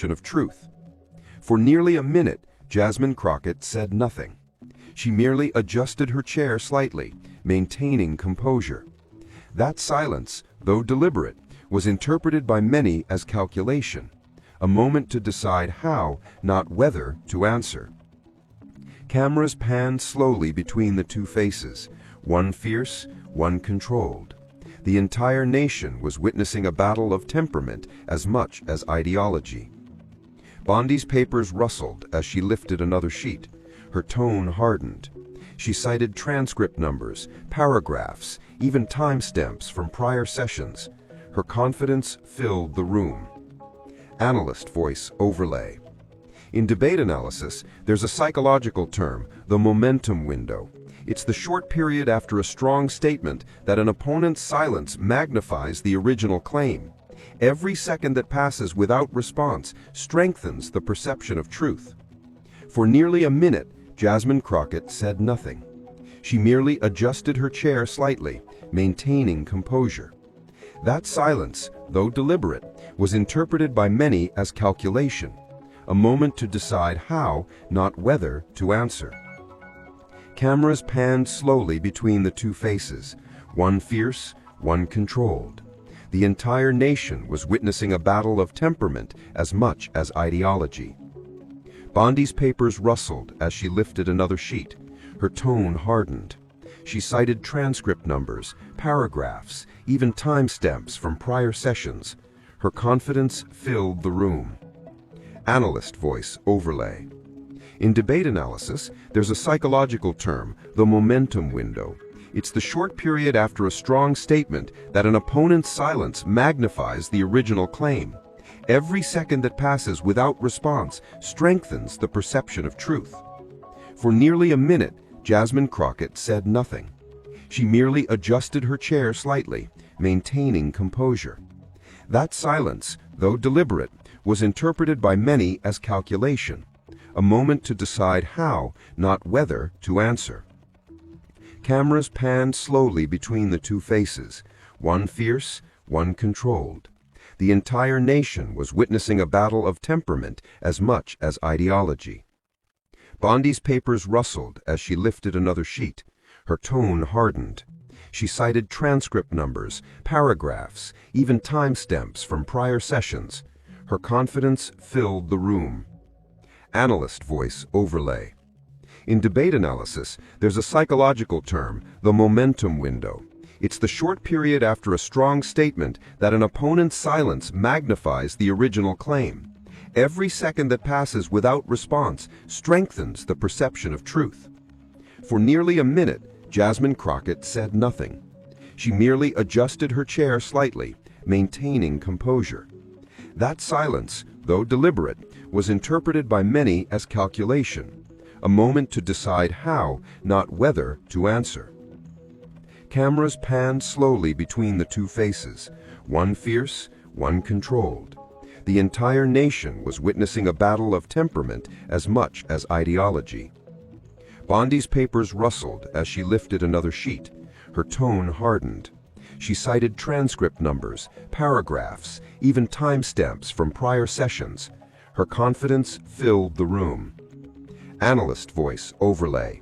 of truth. For nearly a minute, Jasmine Crockett said nothing. She merely adjusted her chair slightly, maintaining composure. That silence, though deliberate, was interpreted by many as calculation, a moment to decide how, not whether, to answer. Cameras panned slowly between the two faces, one fierce, one controlled. The entire nation was witnessing a battle of temperament as much as ideology. Bondi's papers rustled as she lifted another sheet. Her tone hardened. She cited transcript numbers, paragraphs, even timestamps from prior sessions. Her confidence filled the room. Analyst voice overlay. In debate analysis, there's a psychological term, the momentum window. It's the short period after a strong statement that an opponent's silence magnifies the original claim. Every second that passes without response strengthens the perception of truth. For nearly a minute, Jasmine Crockett said nothing. She merely adjusted her chair slightly, maintaining composure. That silence, though deliberate, was interpreted by many as calculation, a moment to decide how, not whether, to answer. Cameras panned slowly between the two faces, one fierce, one controlled. The entire nation was witnessing a battle of temperament as much as ideology. Bondi's papers rustled as she lifted another sheet. Her tone hardened. She cited transcript numbers, paragraphs, even timestamps from prior sessions. Her confidence filled the room. Analyst voice overlay. In debate analysis, there's a psychological term, the momentum window. It's the short period after a strong statement that an opponent's silence magnifies the original claim. Every second that passes without response strengthens the perception of truth. For nearly a minute, Jasmine Crockett said nothing. She merely adjusted her chair slightly, maintaining composure. That silence, though deliberate, was interpreted by many as calculation, a moment to decide how, not whether, to answer. Cameras panned slowly between the two faces, one fierce, one controlled. The entire nation was witnessing a battle of temperament as much as ideology. Bondi's papers rustled as she lifted another sheet. Her tone hardened. She cited transcript numbers, paragraphs, even timestamps from prior sessions. Her confidence filled the room. Analyst voice overlay. In debate analysis, there's a psychological term, the momentum window. It's the short period after a strong statement that an opponent's silence magnifies the original claim. Every second that passes without response strengthens the perception of truth. For nearly a minute, Jasmine Crockett said nothing. She merely adjusted her chair slightly, maintaining composure. That silence, though deliberate, was interpreted by many as calculation, a moment to decide how, not whether, to answer. Cameras panned slowly between the two faces, one fierce, one controlled. The entire nation was witnessing a battle of temperament as much as ideology. Bondi's papers rustled as she lifted another sheet. Her tone hardened. She cited transcript numbers, paragraphs, even timestamps from prior sessions. Her confidence filled the room. Analyst voice overlay.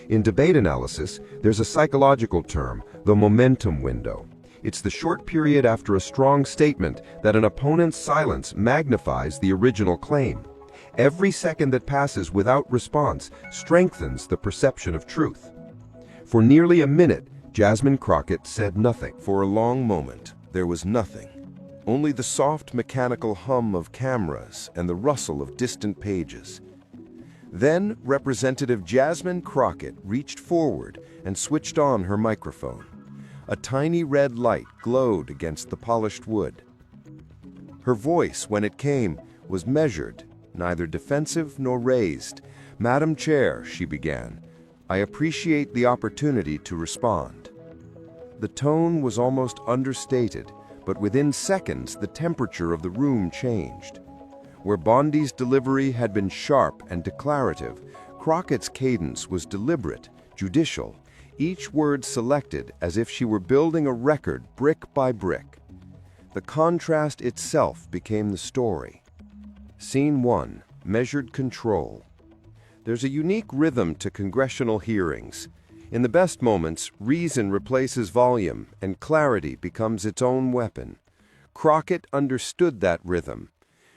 In debate analysis, there's a psychological term, the momentum window. It's the short period after a strong statement that an opponent's silence magnifies the original claim. Every second that passes without response strengthens the perception of truth. For nearly a minute, Jasmine Crockett said nothing. For a long moment, there was nothing. Only the soft mechanical hum of cameras and the rustle of distant pages. Then, Representative Jasmine Crockett reached forward and switched on her microphone. A tiny red light glowed against the polished wood. Her voice, when it came, was measured, neither defensive nor raised. "Madam Chair," she began, "I appreciate the opportunity to respond." The tone was almost understated, but within seconds the temperature of the room changed. Where Bondi's delivery had been sharp and declarative, Crockett's cadence was deliberate, judicial, each word selected as if she were building a record brick by brick. The contrast itself became the story. Scene 1. Measured control. There's a unique rhythm to congressional hearings. In the best moments, reason replaces volume, and clarity becomes its own weapon. Crockett understood that rhythm.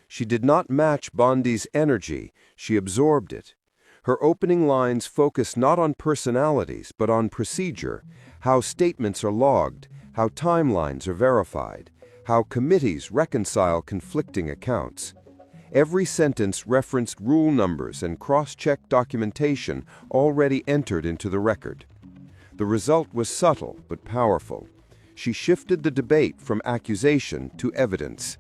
She did not match Bondi's energy, she absorbed it. Her opening lines focus not on personalities, but on procedure, how statements are logged, how timelines are verified, how committees reconcile conflicting accounts. Every sentence referenced rule numbers and cross-checked documentation already entered into the record. The result was subtle but powerful. She shifted the debate from accusation to evidence.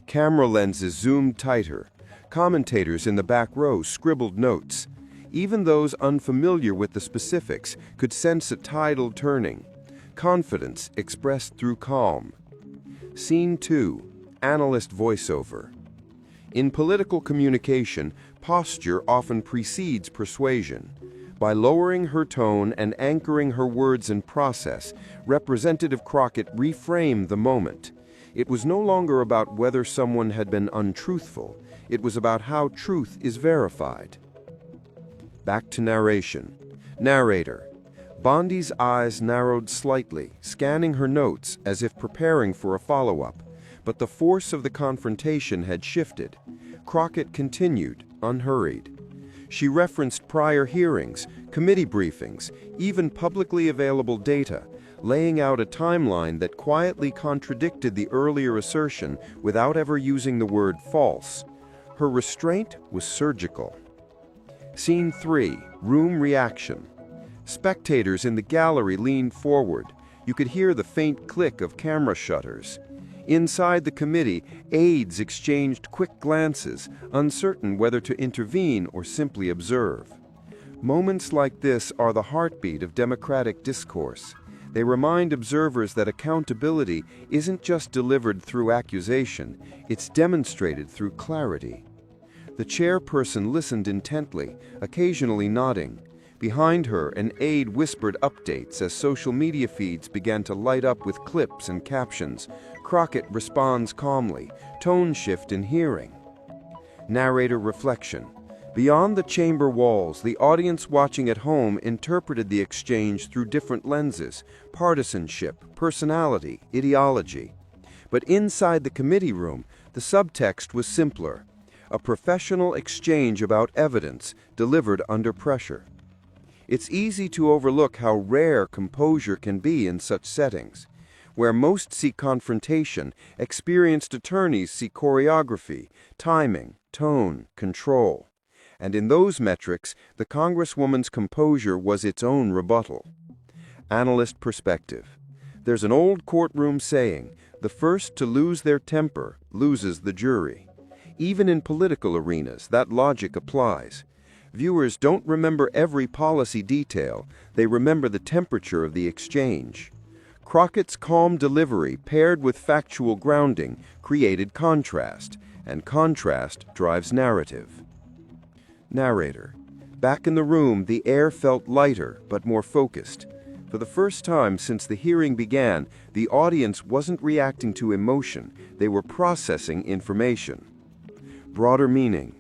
Camera lenses zoomed tighter. Commentators in the back row scribbled notes. Even those unfamiliar with the specifics could sense a tidal turning. Confidence expressed through calm. Scene 2. Analyst voiceover. In political communication, posture often precedes persuasion. By lowering her tone and anchoring her words in process, Representative Crockett reframed the moment. It was no longer about whether someone had been untruthful. It was about how truth is verified. Back to narration. Narrator. Bondi's eyes narrowed slightly, scanning her notes as if preparing for a follow-up. But the force of the confrontation had shifted. Crockett continued, unhurried. She referenced prior hearings, committee briefings, even publicly available data, laying out a timeline that quietly contradicted the earlier assertion without ever using the word false. Her restraint was surgical. Scene 3. Room reaction. Spectators in the gallery leaned forward. You could hear the faint click of camera shutters. Inside the committee, aides exchanged quick glances, uncertain whether to intervene or simply observe. Moments like this are the heartbeat of democratic discourse. They remind observers that accountability isn't just delivered through accusation, it's demonstrated through clarity. The chairperson listened intently, occasionally nodding. Behind her, an aide whispered updates as social media feeds began to light up with clips and captions. Crockett responds calmly, tone shift in hearing. Narrator reflection. Beyond the chamber walls, the audience watching at home interpreted the exchange through different lenses: partisanship, personality, ideology. But inside the committee room, the subtext was simpler: a professional exchange about evidence delivered under pressure. It's easy to overlook how rare composure can be in such settings. Where most see confrontation, experienced attorneys see choreography, timing, tone, control. And in those metrics, the congresswoman's composure was its own rebuttal. Analyst perspective. There's an old courtroom saying, the first to lose their temper loses the jury. Even in political arenas, that logic applies. Viewers don't remember every policy detail, they remember the temperature of the exchange. Crockett's calm delivery paired with factual grounding created contrast, and contrast drives narrative. Narrator. Back in the room, the air felt lighter but more focused. For the first time since the hearing began, the audience wasn't reacting to emotion, they were processing information. Broader meaning.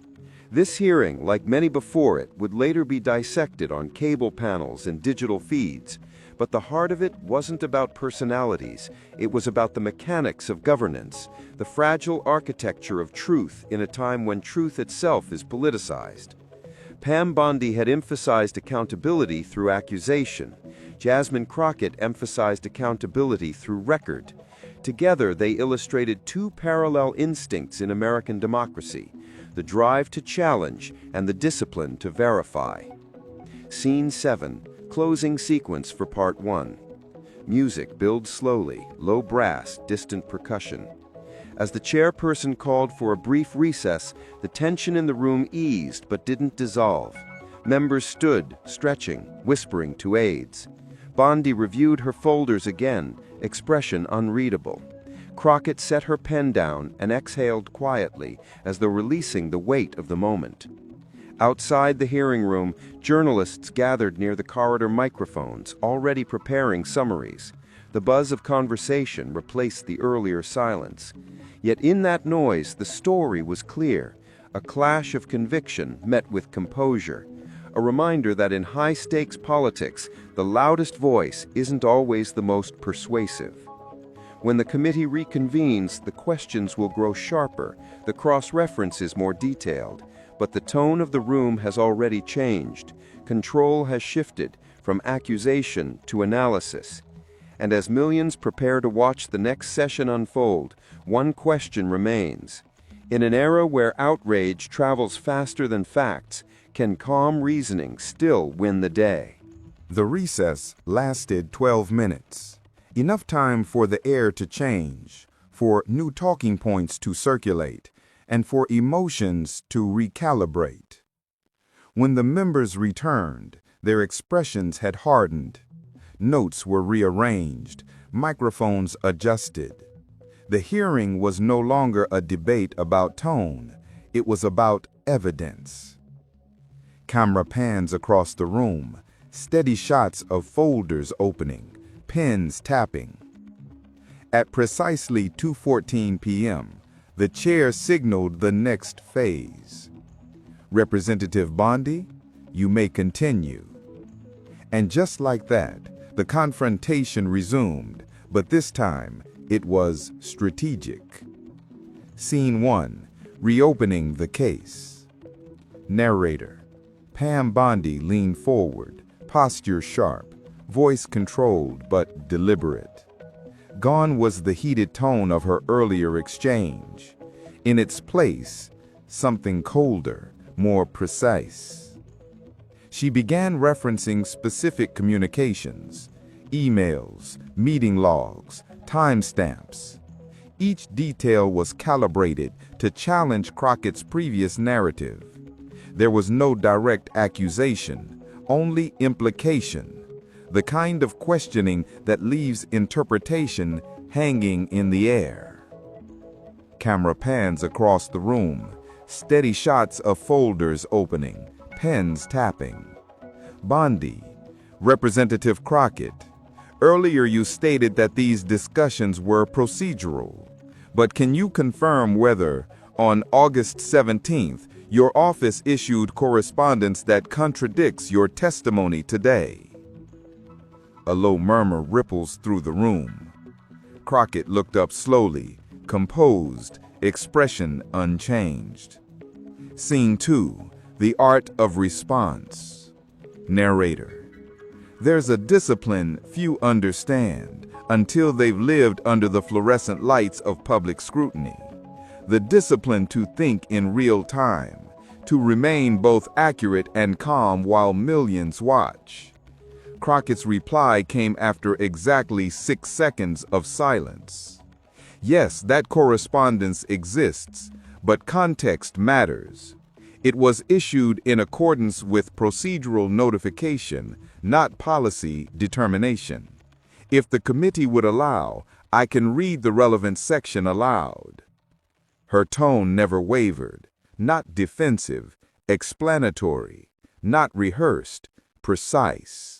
This hearing, like many before it, would later be dissected on cable panels and digital feeds. But the heart of it wasn't about personalities. It was about the mechanics of governance, the fragile architecture of truth in a time when truth itself is politicized. Pam Bondi had emphasized accountability through accusation. Jasmine Crockett emphasized accountability through record. Together, they illustrated two parallel instincts in American democracy: the drive to challenge and the discipline to verify. Scene 7. Closing sequence for Part 1. Music builds slowly, low brass, distant percussion. As the chairperson called for a brief recess, the tension in the room eased but didn't dissolve. Members stood, stretching, whispering to aides. Bondi reviewed her folders again, expression unreadable. Crockett set her pen down and exhaled quietly, as though releasing the weight of the moment. Outside the hearing room, journalists gathered near the corridor microphones, already preparing summaries. The buzz of conversation replaced the earlier silence. Yet in that noise, the story was clear. a clash of conviction met with composure, a reminder that in high-stakes politics, the loudest voice isn't always the most persuasive. When the committee reconvenes, the questions will grow sharper, the cross-references more detailed, but the tone of the room has already changed. Control has shifted from accusation to analysis. And as millions prepare to watch the next session unfold, one question remains. In an era where outrage travels faster than facts, can calm reasoning still win the day? The recess lasted 12 minutes. Enough time for the air to change, for new talking points to circulate, and for emotions to recalibrate. When the members returned, their expressions had hardened. Notes were rearranged, microphones adjusted. The hearing was no longer a debate about tone, it was about evidence. Camera pans across the room, steady shots of folders opening, pens tapping. At precisely 2:14 p.m., the chair signaled the next phase. Representative Bondi, you may continue. And just like that, the confrontation resumed, but this time it was strategic. Scene 1, reopening the case. Narrator, Pam Bondi leaned forward, posture sharp, voice controlled but deliberate. Gone was the heated tone of her earlier exchange. In its place, something colder, more precise. She began referencing specific communications, emails, meeting logs, timestamps. Each detail was calibrated to challenge Crockett's previous narrative. There was no direct accusation, only implication. The kind of questioning that leaves interpretation hanging in the air. Camera pans across the room, steady shots of folders opening, pens tapping. Bondi, Representative Crockett, earlier you stated that these discussions were procedural, but can you confirm whether, on August 17th, your office issued correspondence that contradicts your testimony today? A low murmur ripples through the room. Crockett looked up slowly, composed, expression unchanged. Scene 2, the art of response. Narrator, there's a discipline few understand until they've lived under the fluorescent lights of public scrutiny. The discipline to think in real time, to remain both accurate and calm while millions watch. Crockett's reply came after exactly 6 seconds of silence. Yes, that correspondence exists, but context matters. It was issued in accordance with procedural notification, not policy determination. If the committee would allow, I can read the relevant section aloud. Her tone never wavered, not defensive, explanatory, not rehearsed, precise.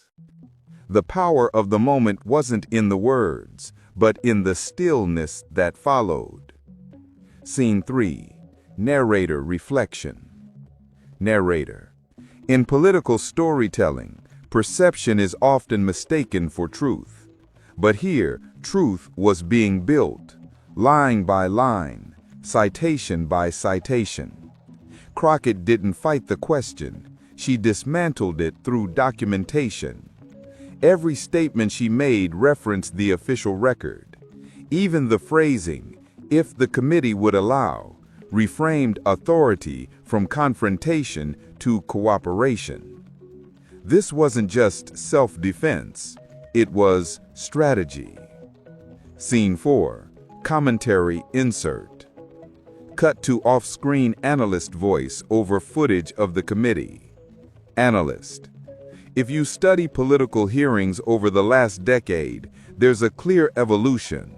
The power of the moment wasn't in the words, but in the stillness that followed. Scene 3, narrator reflection. Narrator, in political storytelling, perception is often mistaken for truth. But here, truth was being built, line by line, citation by citation. Crockett didn't fight the question, she dismantled it through documentation. Every statement she made referenced the official record. Even the phrasing, if the committee would allow, reframed authority from confrontation to cooperation. This wasn't just self-defense, it was strategy. Scene 4, commentary insert. Cut to off-screen analyst voice over footage of the committee. Analyst, if you study political hearings over the last decade, there's a clear evolution.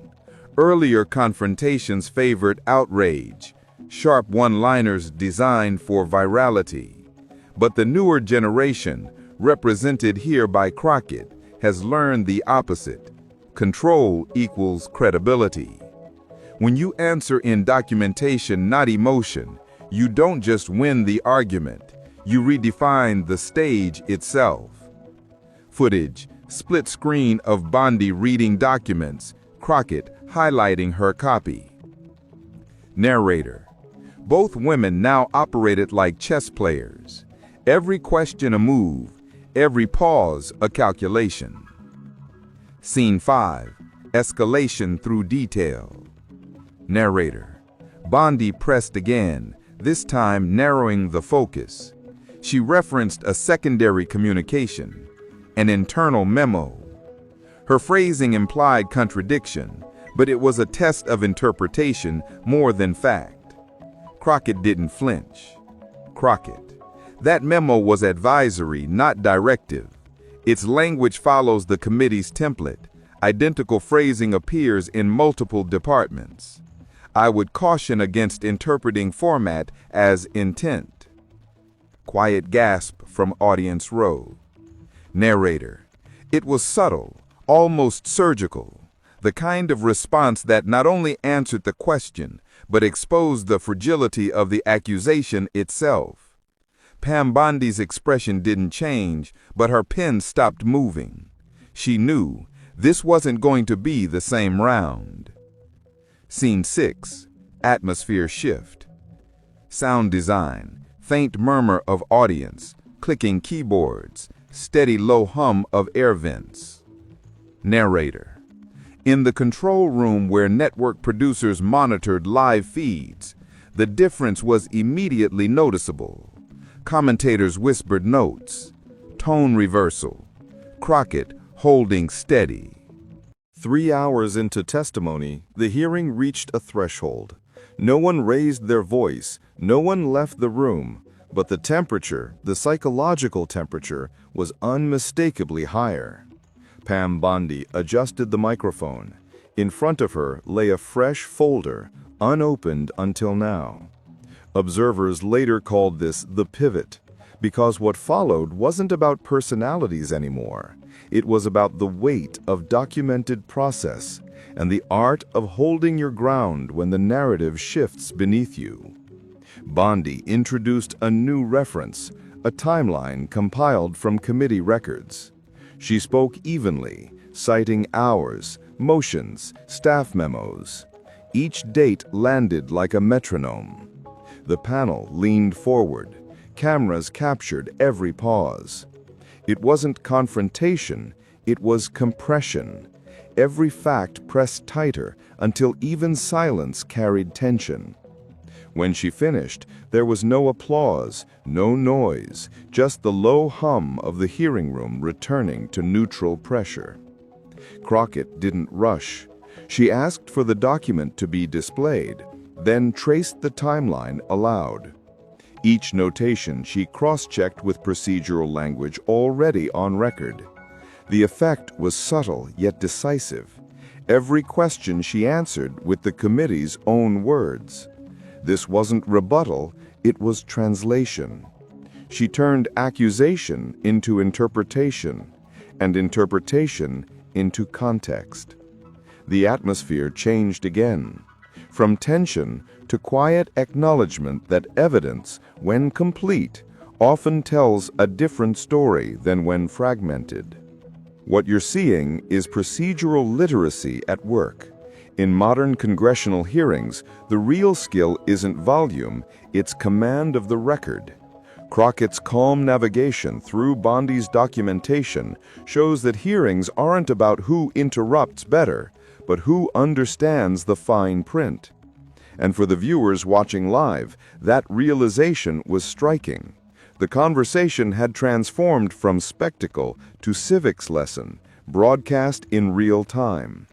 Earlier confrontations favored outrage, sharp one-liners designed for virality. But the newer generation, represented here by Crockett, has learned the opposite. Control equals credibility. When you answer in documentation, not emotion, You don't just win the argument, you redefine the stage itself. Footage, split screen of Bondi reading documents, Crockett highlighting her copy. Narrator. Both women now operated like chess players. Every question a move, every pause a calculation. Scene 5. Escalation through detail. Narrator. Bondi pressed again, this time narrowing the focus. She referenced a secondary communication, an internal memo. Her phrasing implied contradiction, but it was a test of interpretation more than fact. Crockett didn't flinch. Crockett. That memo was advisory, not directive. Its language follows the committee's template. Identical phrasing appears in multiple departments. I would caution against interpreting format as intent. Quiet gasp from audience row. Narrator. It was subtle, almost surgical, the kind of response that not only answered the question, but exposed the fragility of the accusation itself. Pam Bondi's expression didn't change, but her pen stopped moving. She knew this wasn't going to be the same round. Scene 6. Atmosphere shift. Sound design. Faint murmur of audience. Clicking keyboards. Steady low hum of air vents. Narrator. In the control room where network producers monitored live feeds, the difference was immediately noticeable. Commentators whispered notes. Tone reversal. Crockett holding steady. 3 hours into testimony, the hearing reached a threshold. No one raised their voice, no one left the room, but the temperature, the psychological temperature, was unmistakably higher. Pam Bondi adjusted the microphone. In front of her lay a fresh folder, unopened until now. Observers later called this the pivot, because what followed wasn't about personalities anymore. It was about the weight of documented process and the art of holding your ground when the narrative shifts beneath you. Bondi introduced a new reference, a timeline compiled from committee records. She spoke evenly, citing hours, motions, staff memos. Each date landed like a metronome. The panel leaned forward. Cameras captured every pause. It wasn't confrontation, it was compression. Every fact pressed tighter until even silence carried tension. When she finished, there was no applause, no noise, just the low hum of the hearing room returning to neutral pressure. Crockett didn't rush. She asked for the document to be displayed, then traced the timeline aloud. Each notation she cross-checked with procedural language already on record. The effect was subtle yet decisive. Every question she answered with the committee's own words. This wasn't rebuttal, it was translation. She turned accusation into interpretation, and interpretation into context. The atmosphere changed again, from tension to quiet acknowledgement that evidence, when complete, often tells a different story than when fragmented. What you're seeing is procedural literacy at work. In modern congressional hearings, the real skill isn't volume, it's command of the record. Crockett's calm navigation through Bondi's documentation shows that hearings aren't about who interrupts better, but who understands the fine print. And for the viewers watching live, that realization was striking. The conversation had transformed from spectacle to civics lesson, broadcast in real time.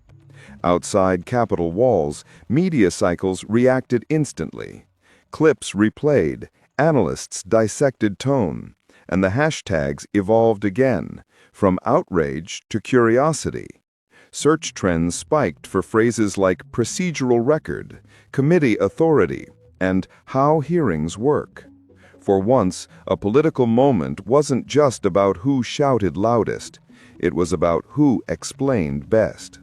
Outside Capitol walls, media cycles reacted instantly. Clips replayed, analysts dissected tone, and the hashtags evolved again, from outrage to curiosity. Search trends spiked for phrases like procedural record, committee authority, and how hearings work. For once, a political moment wasn't just about who shouted loudest. It was about who explained best.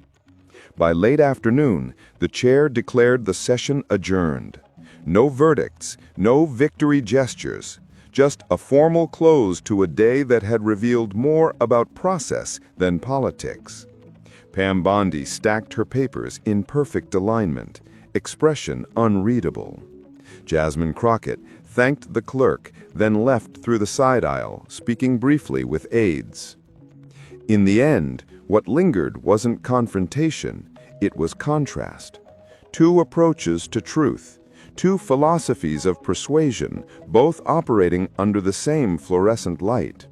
By late afternoon, the chair declared the session adjourned. No verdicts, no victory gestures, just a formal close to a day that had revealed more about process than politics. Pam Bondi stacked her papers in perfect alignment, expression unreadable. Jasmine Crockett thanked the clerk, then left through the side aisle, speaking briefly with aides. In the end, what lingered wasn't confrontation, it was contrast. Two approaches to truth, two philosophies of persuasion, both operating under the same fluorescent light.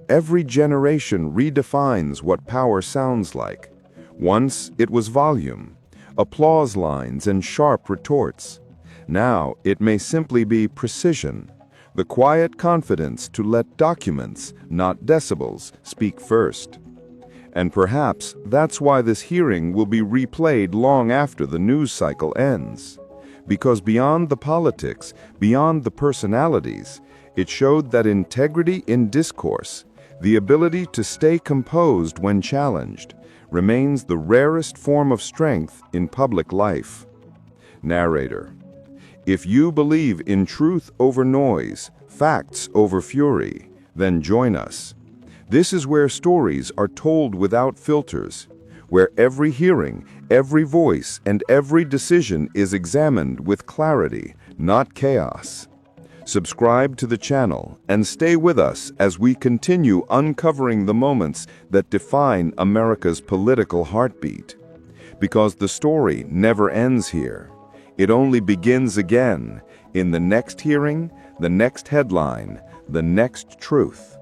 Every generation redefines what power sounds like. Once it was volume, applause lines and sharp retorts. Now it may simply be precision, the quiet confidence to let documents, not decibels, speak first. And perhaps that's why this hearing will be replayed long after the news cycle ends. Because beyond the politics, beyond the personalities, it showed that integrity in discourse, the ability to stay composed when challenged, remains the rarest form of strength in public life. Narrator: if you believe in truth over noise, facts over fury, then join us. This is where stories are told without filters, where every hearing, every voice, and every decision is examined with clarity, not chaos. Subscribe to the channel and stay with us as we continue uncovering the moments that define America's political heartbeat. Because the story never ends here. It only begins again in the next hearing, the next headline, the next truth.